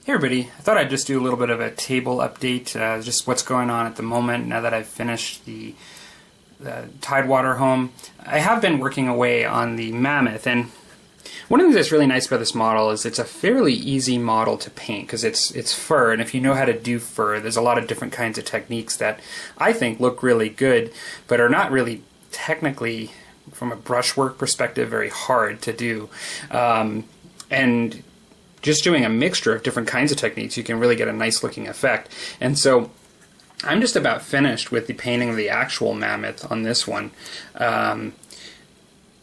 Hey everybody, I thought I'd just do a little bit of a table update, just what's going on at the moment now that I've finished the Tidewater home. I have been working away on the Mammoth, and one of the things that's really nice about this model is it's a fairly easy model to paint because it's fur, and if you know how to do fur, there's a lot of different kinds of techniques that I think look really good, but are not really technically, from a brushwork perspective, very hard to do. And just doing a mixture of different kinds of techniques, you can really get a nice looking effect. And so I'm just about finished with the painting of the actual Mammoth on this one. I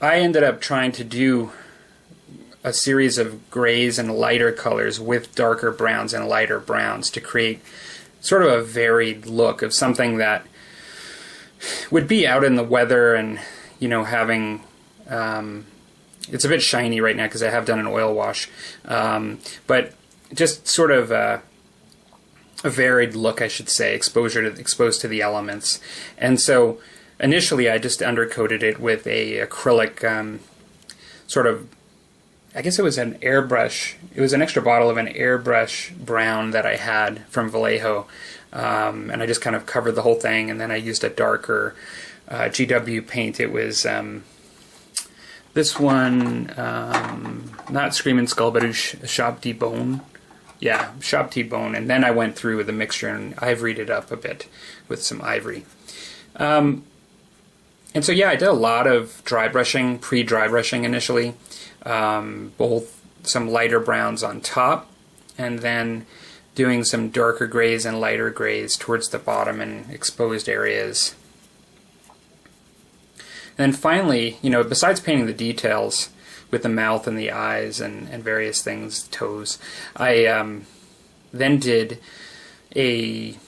ended up trying to do a series of grays and lighter colors with darker browns and lighter browns to create sort of a varied look of something that would be out in the weather and, you know, having it's a bit shiny right now because I have done an oil wash, but just sort of a varied look, I should say, exposed to the elements. And so initially I just undercoated it with a acrylic sort of, I guess it was an airbrush. It was an extra bottle of an airbrush brown that I had from Vallejo, and I just kind of covered the whole thing, and then I used a darker GW paint. It was this one, not Screamin' Skull, but Shop T-Bone. Yeah, Shop T-Bone. And then I went through with a mixture and ivoried it up a bit with some ivory. And so yeah, I did a lot of dry brushing, pre-dry brushing initially. Both some lighter browns on top, and then doing some darker grays and lighter grays towards the bottom and exposed areas. And then finally, you know, besides painting the details with the mouth and the eyes and various things, toes, I then did a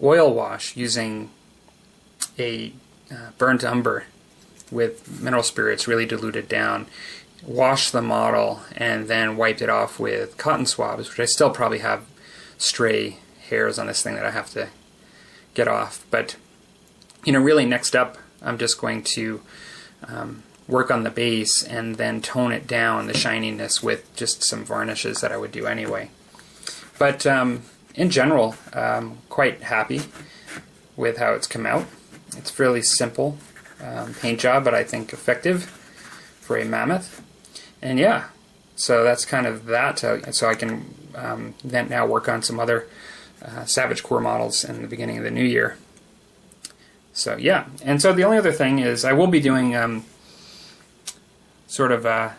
oil wash using a burnt umber with mineral spirits really diluted down, washed the model, and then wiped it off with cotton swabs, which I still probably have stray hairs on this thing that I have to get off. But, you know, really next up, I'm just going to work on the base and then tone it down, the shininess, with just some varnishes that I would do anyway. But in general, I'm quite happy with how it's come out. It's fairly simple paint job, but I think effective for a Mammoth. And yeah, so that's kind of that. So I can then now work on some other Savage Core models in the beginning of the new year. So yeah, and so the only other thing is I will be doing sort of I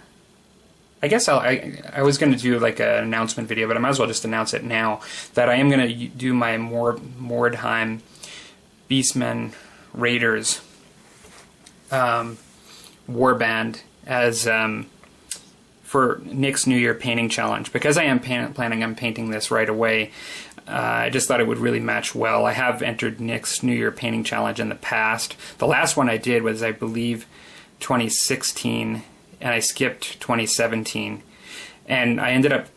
guess I was going to do like an announcement video, but I might as well just announce it now that I am going to do my Mordheim Beastmen Raiders warband as for Nick's New Year painting challenge. Because I am planning on painting this right away, I just thought it would really match well. I have entered Nick's New Year painting challenge in the past. The last one I did was, I believe, 2016, and I skipped 2017. And I ended up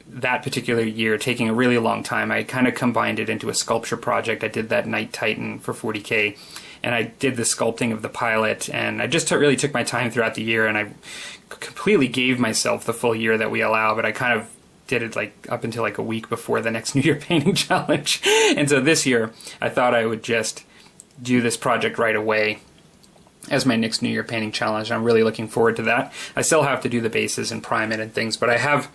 that particular year taking a really long time. I kind of combined it into a sculpture project. I did that Night Titan for 40K, and I did the sculpting of the pilot, and I just really took my time throughout the year, and I completely gave myself the full year that we allow, but I kind of did it like up until like a week before the next New Year painting challenge. And so this year I thought I would just do this project right away as my next New Year painting challenge. I'm really looking forward to that. I still have to do the bases and prime it and things, but I have,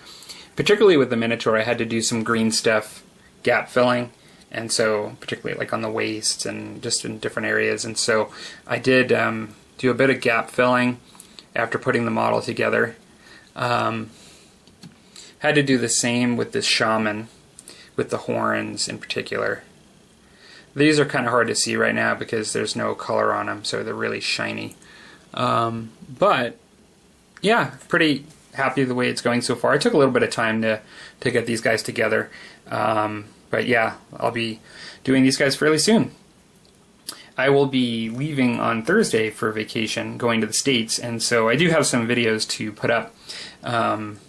particularly with the Minotaur, I had to do some green stuff, gap filling, and so particularly like on the waist and just in different areas. And so I did do a bit of gap filling after putting the model together. Had to do the same with this shaman, with the horns in particular. These are kind of hard to see right now because there's no color on them, so they're really shiny. But yeah, pretty happy the way it's going so far. It took a little bit of time to get these guys together, but yeah, I'll be doing these guys fairly soon. I will be leaving on Thursday for vacation, going to the States, and so I do have some videos to put up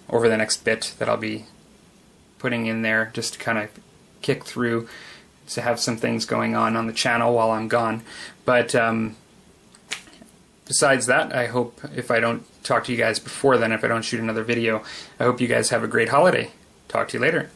over the next bit that I'll be putting in there just to kind of kick through, to have some things going on the channel while I'm gone. But besides that, I hope, if I don't talk to you guys before then, if I don't shoot another video, I hope you guys have a great holiday. Talk to you later.